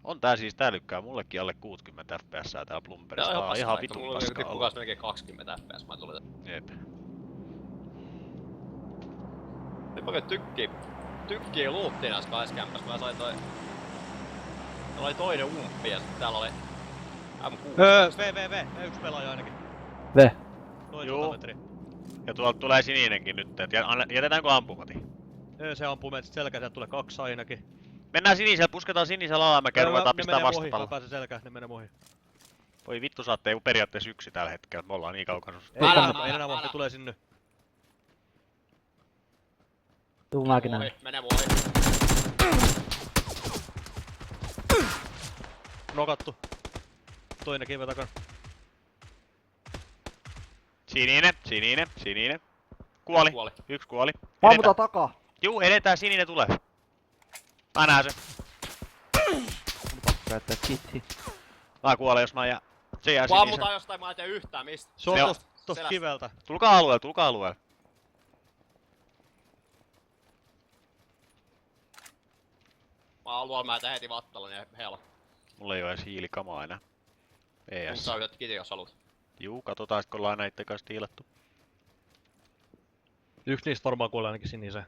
On tää siis, tää lykkää mullekin alle 60 fps täällä Plumperissa. Tää on ihan vitun mulla paskaa tippuu olla. kans melkein 20 fps, mä tulin. Jep. Nyt oikein tykkii luuttiin näissä kahdessa kämpässä. Mä sain täällä oli toinen umppi ja sit täällä oli M6. VVV, yksi pelaaja ainakin. V. Noin Juu. 100 metriä. Ja tuolta tulee sininenkin nyt, et jätetäänkö ampumati? Se ampuu meitä selkään, sieltä tulee 2 ainakin. Mennään sinisellä, pusketaan sinisellä alamäkeen, ruvetaan pistää vastapalla. Mä pääsen selkään, ne menee ohi. Voi vittu, saatte joku periaatteessa yksi tällä hetkellä, me ollaan niin kaukana susta. Ei enää ne tulee sinne. Tuu mäkin näin. Mene ohi. Nokattu. Toinen kive takana. Sininen. Kuoli. Yksi kuoli. Ammuta takaa! Juu, edetään, sininen tulee. Mä näen sen. Mun pakko käyttää kitti. Mä kuolen, jos mä jää. Se jää Kun sinisen. ammutaan jostain, mä en tiedä yhtään mistä. Se on Se on- tosta selästä. kiveltä. Tulkaa alueelle. Mä alueella mä etän heti vattalla, niin hela. Mulla ei oo edes hiilikamaa enää. Mut ES. sä yhdet kitin jos haluat. Juu, katsotaan sit kun ollaan näitten kanssa diilattu. Yksi niistä varmaan kuolee ainakin siniseen.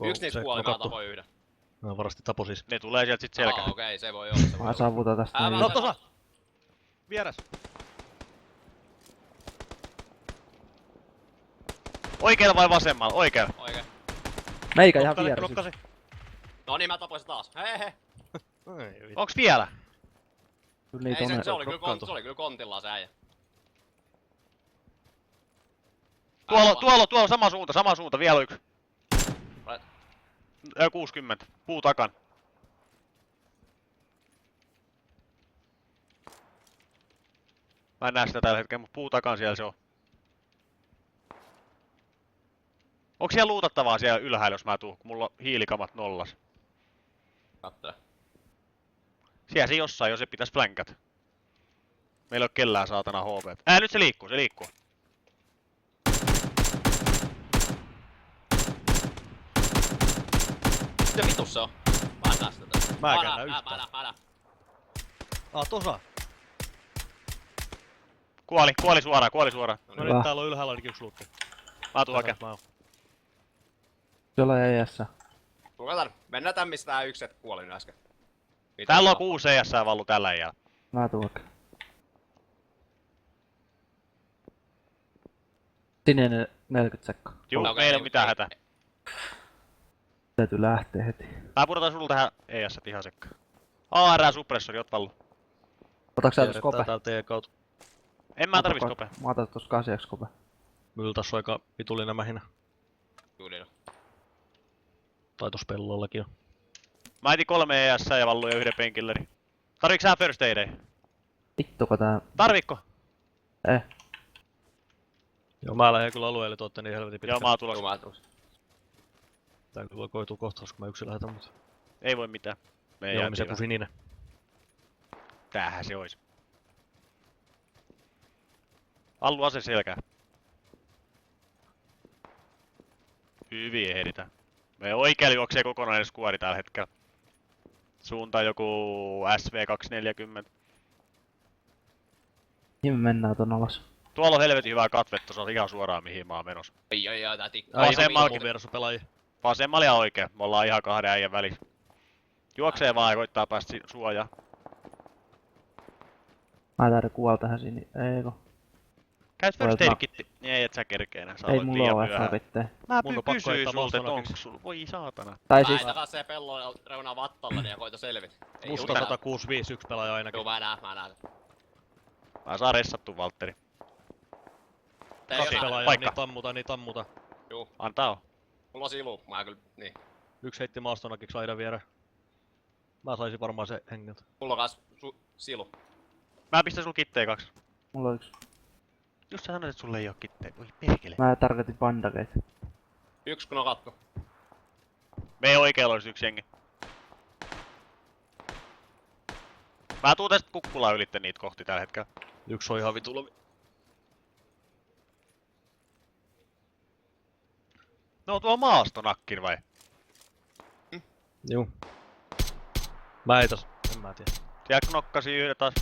Yksi niistä kuoli, mä tapoin yhden. No varasti tapo siis. Ne tulee sieltä sit selkään. Okei, se voi olla. Se voi Mä olla. saavutan tästä Älä näin. No tossa! Vieräs! Oikealla vai vasemmalla? Oikealla. Oikein. Meikä ihan Nokkasi, vieressä. nokkasi. No niin, mä tapoin se taas. Hehe. Ei vittu. Onks vielä? Kyllä niitä Ei on. se oli kyllä nokkaantu. se oli kyllä kontillaan se äijä. Tuolla, sama suunta, vielä yksi. Right. 60, puu takan. Mä en näe sitä tällä hetkellä, mut puu takan siellä se on. Onks siellä luutattavaa siellä ylhäällä, jos mä tuun, kun mulla on hiilikamat nollas? Kattele. Siellä se jossain, jos se pitäis flankat. Meillä ei oo kellään saatana HP. Nyt se liikkuu. Mitä vitus se on? Mä en näe sitä tässä. Mä en näe, näe yhtään. Mä näe. Tossa. Kuoli suoraan. No Hyvä. nyt täällä on ylhäällä ainakin yksi luutti. Mä tuun hakemaan. Mä oon. Siellä on ES. Tulkaa mennään tän mistä tää yksi et kuoli nyt äsken. Mitä Täällä on on? 6 CS vallu tällä iällä. Mä tuun hakemaan. Sininen 40 sekkaa. Juu, Okei, meillä ei oo ei- mitään ei- hätää. Täytyy lähteä heti. Mä pudotan sul tähän ES ihan sekkaan. AR-suppressori, ot vallu. Otaks sä tuossa kope? Täällä T-kautta. En mä tarvis kopea. Mä otan tossa 8 kope. Myyl tässä on aika vitullinen mähinä. Juuri. Tai tossa pellollakin on. Mä etin 3 ES ja vallu ja 1 penkilleri. Tarviks sä first aidei? Vittuko tää... Tarvikko? Joo, mä lähden kyllä alueelle tuotte niin helvetin pitkä. Joo, mä oon tulossa. Joo, mä tulos. Tää kyllä koituu kohtaus, kun mä yksin lähetän, mutta... Ei voi mitään. Me ei Joo, jää missä kun sininen. Tämähän se ois. Allu ase selkää. Hyvin ehditään. Me oikealle juoksee kokonainen skuori tällä hetkellä. Suunta joku SV240. Niin me mennään ton alas. Tuolla on helvetin hyvää katvettu, se on ihan suoraan mihin mä oon menossa. Ai, tää tikkaa. Ai, Vasemmalla- mun vieressä pelaajia. Vasemmalla ja oikein, me ollaan ihan 2 äijän välissä. Juoksee vaan ja koittaa päästä suojaan. Mä taidon kuolla tähän sinne. Eiko? Käyt first Voit aid kitti. Ei et sä kerkee enää, sä Ei olet mulla liian oo myöhään. FAPitteen. Mä Mun on pakko kysyin heittää sulta, et vastaan onks sul... Voi saatana. Tai siis... Mä se pellon reunaa vattalla ja koita selvit. Ei Musta mitään. 165 pelaaja ainakin. Joo, mä näen. Mä saan ressattu Valtteri. Ei Kaksi jotain. pelaajaa, paikka. niitä ammuta. Juu, Antaa oo. mulla on silu. Mä kyllä, niin. Yksi heitti maastonakiksi aidan viereen. Mä saisin varmaan se hengiltä. Mulla on kans silu. Mä pistän sul kitteen 2. Mulla on yksi. Just sä sanoit, et sulle ei oo kitteen. Voi perkele. Mä tarkoitin bandageita. Yksi kun on katko. Meidän oikealla olisi yksi jengi. Mä tuun tästä kukkulaa ylitte niitä kohti tällä hetkellä. Yksi on ihan vitulla. No tuo maastonakkir vai? Juu. Mä ei tos, en mä tiedä. Siellä knokkasi yhden taas.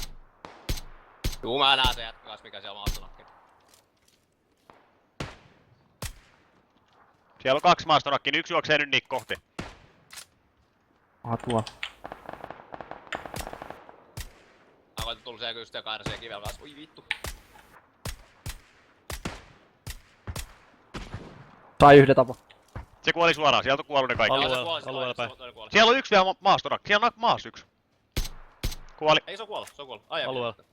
Juu, mä näen se jätkä mikä siellä maastonakki. Siellä on 2 maastonakkia, niin yksi juoksee nyt niitä kohti. Aha, tuo. Mä koitin tullut siellä just ja kairasia kivellä kanssa. Oi vittu. Sai yhden tapo. Se kuoli suoraan, sieltä on kuollut ne kaikki. Alueella, Joo, se kuoli, alueella päin. toinen kuoli. Siellä on yksi vielä maastonakki, siellä on maas yksi. Kuoli. Ei se on kuollut, se on kuollut. Ai, Alueella.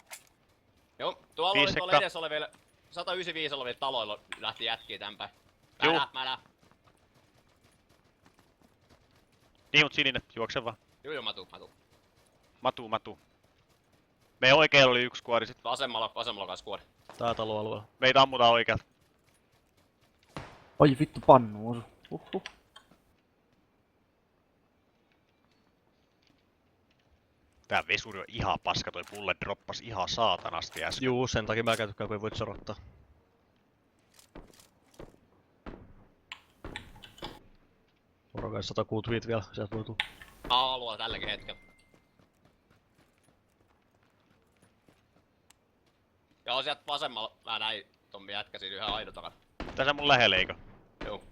Joo, tuolla 5 oli tuolla sekkaa. edessä olevilla 195 olevilla taloilla lähti jätkiä tän päin. Juu. Mä näen. Niin mut sininen, juokse vaan. Juu, mä tuun. Matu. Meidän oikealla oli yksi kuori sit. Vasemmalla kanssa kuori. Tää talo alueella. Meitä ammutaan oikealta. Oi vittu, pannu osu. Tää vesuri on ihan paska, toi pulle droppas ihan saatanasti äsken. Juu, sen takia mä käytykään, kun ei voit sorottaa. Moro 165 vielä, sieltä voi tulla. Alueella tälläkin hetkellä. Joo, sieltä vasemmalla mä näin Tommi jätkä siinä yhden aidon takana. Tässä mun lähellä eikö? Joo.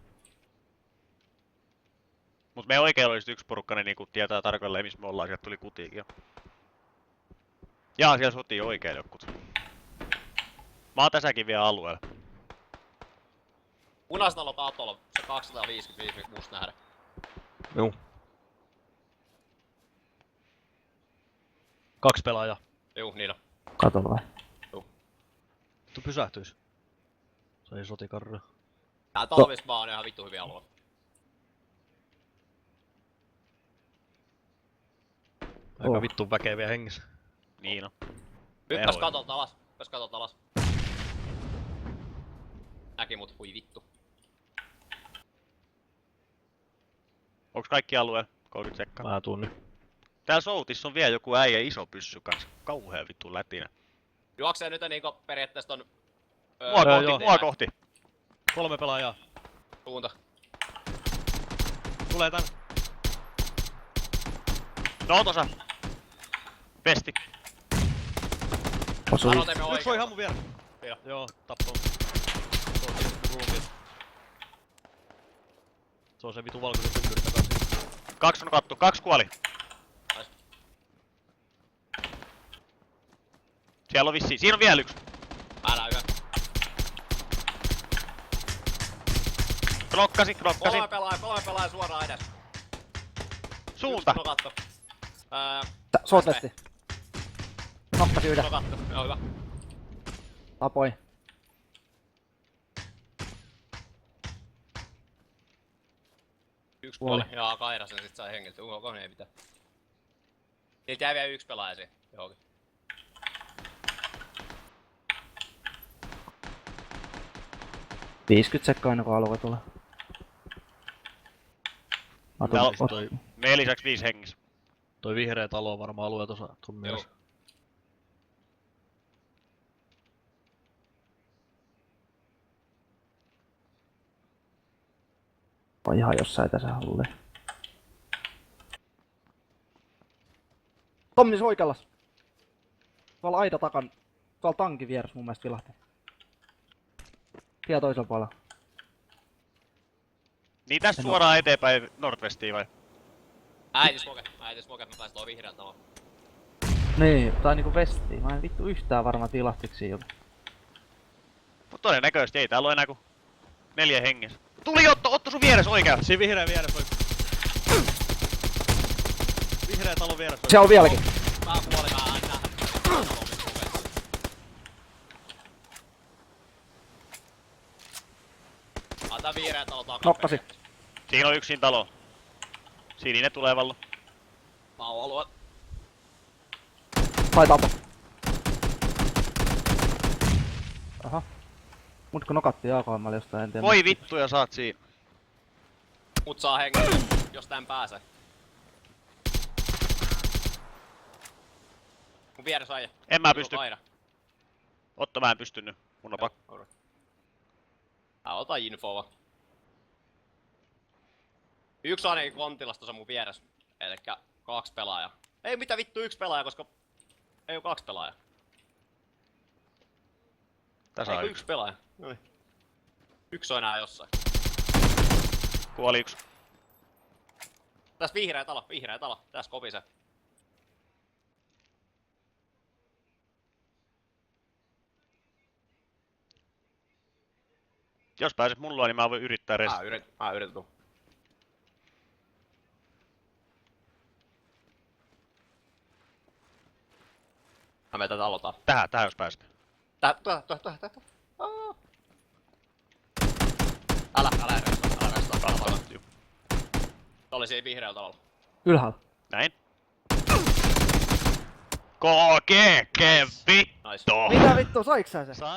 Mut meidän oikealla oli sit yksi porukka, ne niinku tietää tarkalleen missä me ollaan, sieltä tuli kutiikin jo. Jaa, siellä sotii oikealla jotkut. Mä oon tässäkin vielä alueella. Punaisnalo tatolla, se 255 musta nähdä. Juu. 2 pelaajaa. Juu, niin on. Katolla vai? Vittu pysähtyis. Se ei sotikarra. Tää talvismaa on ihan vittu hyviä alueella. Aika vittu väkeviä hengissä. Niin on. Hyppäs Ehoin. katolta alas. Näki mut, hui vittu. Onks kaikki alueella? 30 sekkaa. Mä tuun nyt. Täällä Soutissa on vielä joku äijä iso pyssy kanssa. Kauhea vittu lätinä. Juoksee nyt niinku periaatteessa ton... Mua kohti. 3 pelaajaa. Suunta. Tulee tän. No tossa. Pesti. Osui. Aloitamme oikein. Yksi on ihan mun vieressä. Vielä. Joo, tappoo. Se on se vitu valkoisen tykkyri takaisin. 2 on kattu, 2 kuoli. Nice. Siellä on vissiin, siinä on vielä yksi. Mä näen yhden. Knokkasi. Kolme pelaajaa suoraan edes. Suunta. Yksi nokattu. Sootesti. Nokkasi yhden. Nokattu, joo hyvä. Tapoi. Yksi kuoli. Jaa, kairasen sit sai hengiltä. Onko ei mitään. Niiltä jäi vielä yksi pelaaja siihen. Johonkin. $50 sekkaa ennen kuin alue tulee. Täällä on toi- meidän lisäksi 5 hengissä. Toi vihreä talo on varmaan alue tuossa tuon Joo. mielessä. On ihan jossain tässä hullee. Tommi oikeallas. Tuolla aita takan. Tuolla tankin vieressä mun mielestä vilahti. Vielä toisella puolella. Niin tästä En suoraan eteenpäin Nordwestiin vai? Äiti smoke, mä pääsin tuohon vihreän taloon. Niin, tai niinku vestiin. Mä en vittu yhtään varma tilahtiksi joku. Mut todennäköisesti ei täällä oo enää kuin 4 hengissä. Tuli Otto sun vieressä oikein! Siinä vihreä vieressä oli. Vihreä talo vieressä oli. Se on vieläkin. Mä kuolin, mä en nähdä. Antaa vihreän talo takaa. Nokkasi. Siinä on yksin talo. Sininen tulee vallo. Mä oon alue. Tai tapo. Aha. Mut kun nokattiin AKM:llä jostain, en tiedä. Voi vittu ja saat siinä. Mut saa hengiä, jos tän pääsee. Mun vieressä aija. En mä pysty. Kaira. Otto mä en pysty nyt. Mun on pakko. Mä otan infoa. Yksi ainakin kontilassa tuossa mun vieressä. Elikkä 2 pelaajaa. Ei mitä vittu 1 pelaaja, koska ei oo 2 pelaajaa. Tässä Ei on kun yksi. 1 pelaaja. Noin. 1 on enää jossain. Kuoli yksi. Tässä vihreä talo. Tässä kopise. Jos pääset mun luo, niin mä voin yrittää Mä yritän tuu. Mä menen tätä aloitaan. Tähän jos pääset. Tuohon. Älä restaa. Juu. Oli siinä vihreällä talolla. Ylhäällä. Näin. KG, vittu! Mitä vittu, saiks sä sen? Sai.